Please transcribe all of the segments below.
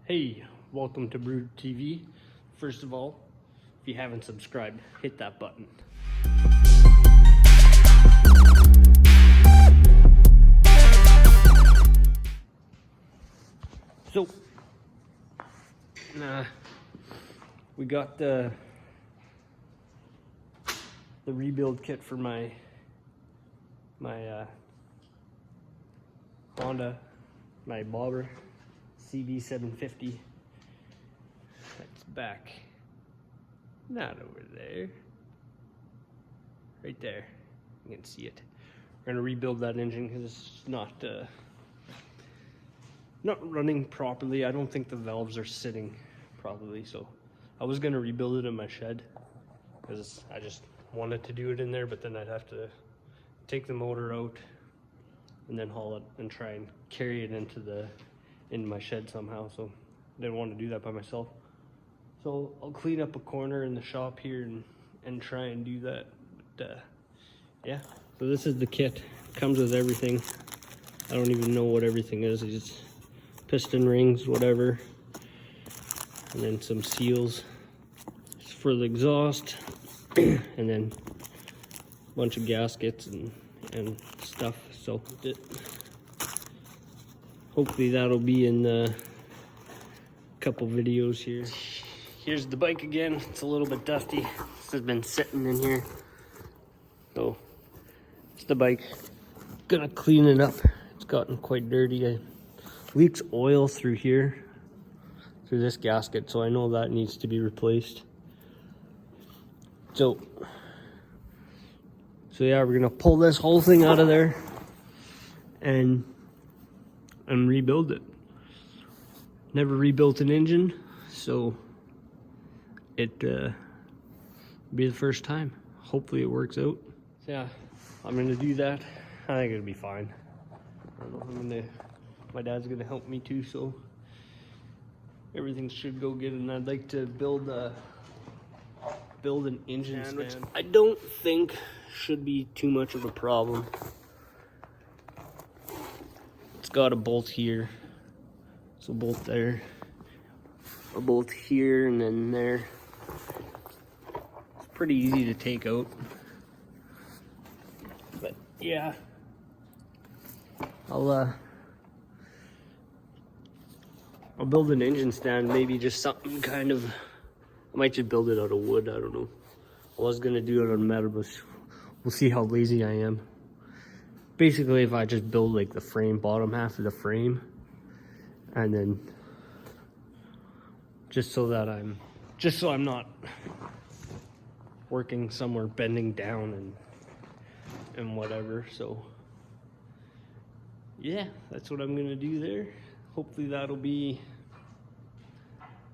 Hey, welcome to Brood TV. First of all, if you haven't subscribed, hit that button. So, we got the rebuild kit for my Honda, my bobber, cb750. That's back, not over there, right there. You can see it. We're gonna rebuild that engine because it's not running properly. I don't think the valves are sitting properly, so I was gonna rebuild it in my shed because I just wanted to do it in there, but then I'd have to take the motor out and then haul it and try and carry it into my shed somehow. So I didn't want to do that by myself. So I'll clean up a corner in the shop here and try and do that. But, yeah. So this is the kit. Comes with everything. I don't even know what everything is. It's piston rings, whatever, and then some seals for the exhaust, and then a bunch of gaskets and stuff. So hopefully that'll be in a couple videos here. Here's the bike again. It's a little bit dusty. This has been sitting in here. So it's the bike. Gonna clean it up. It's gotten quite dirty. It leaks oil through here, through this gasket, so I know that needs to be replaced. So yeah, we're gonna pull this whole thing out of there and rebuild it. Never rebuilt an engine, so it be the first time. Hopefully it works out. So yeah, I'm gonna do that. I think it'll be fine. I don't know, my dad's gonna help me too, so everything should go good. And I'd like to build an engine stand, which I don't think should be too much of a problem. It's got a bolt here, so a bolt there, a bolt here, and then there. It's pretty easy to take out, but yeah, I'll build an engine stand, maybe just something kind of, I might just build it out of wood, I don't know. I was gonna do it on metal, but we'll see how lazy I am. Basically, if I just build like the frame, bottom half of the frame, and then just so I'm not working somewhere bending down and whatever. So yeah, that's what I'm gonna do there. Hopefully that'll be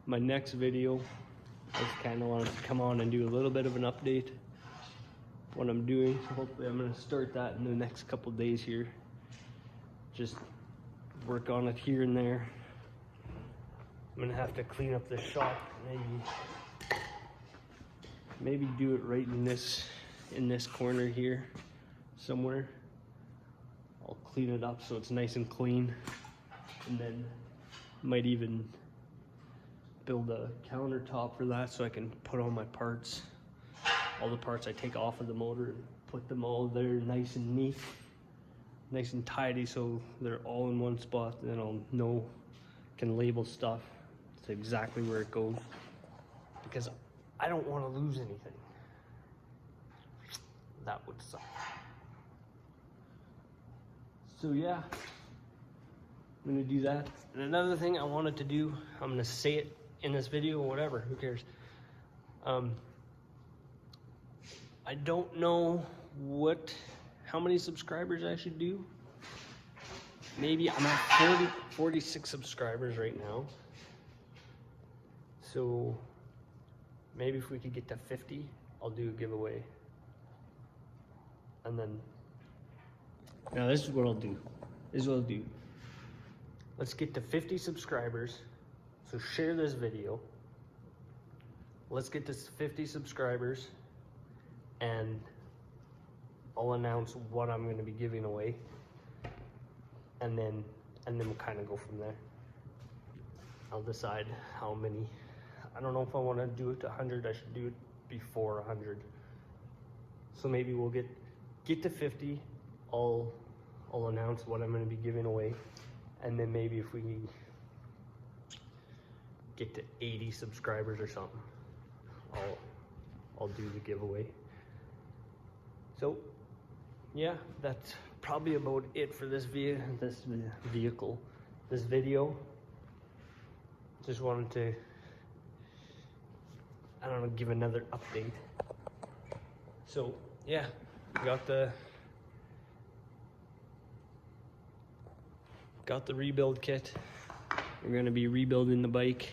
my next video. I just kind of wanted to come on and do a little bit of an update what I'm doing. So hopefully I'm going to start that in the next couple days here. Just work on it here and there. I'm going to have to clean up the shop, maybe do it right in this corner here somewhere. I'll clean it up so it's nice and clean, and then might even build a countertop for that so I can put all my parts, all the parts I take off of the motor, and put them all there nice and neat, nice and tidy, so they're all in one spot. And then I'll know, can label stuff to exactly where it goes, because I don't want to lose anything. That would suck. So yeah, I'm gonna do that. And another thing I wanted to do, I'm gonna say it in this video or whatever, who cares? I don't know how many subscribers I should do. Maybe I'm at 46 subscribers right now. So maybe if we could get to 50, I'll do a giveaway. And then, now this is what I'll do. Let's get to 50 subscribers. So share this video. Let's get to 50 subscribers, and I'll announce what I'm going to be giving away, and then we'll kind of go from there. I'll decide how many. I don't know if I want to do it to 100. I should do it before 100. So maybe we'll get to 50. I'll announce what I'm going to be giving away, and then maybe if we get to 80 subscribers or something, I'll do the giveaway. So yeah, that's probably about it for this video. Just wanted to, I don't know, give another update. So yeah, got the rebuild kit. We're gonna be rebuilding the bike.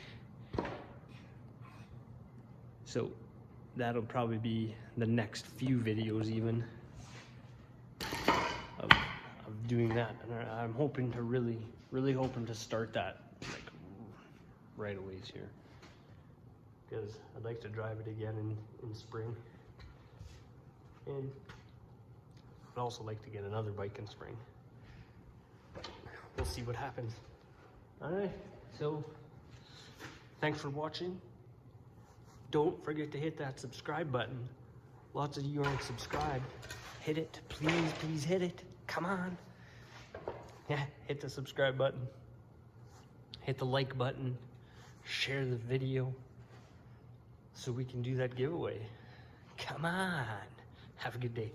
So that'll probably be the next few videos even of doing that. And I'm hoping to really hoping to start that like right away here. Because I'd like to drive it again in spring. And I'd also like to get another bike in spring. But we'll see what happens. Alright, so thanks for watching. Don't forget to hit that subscribe button. Lots of you aren't subscribed. Hit it, please hit it. Come on. Yeah, hit the subscribe button. Hit the like button. Share the video so we can do that giveaway. Come on. Have a good day.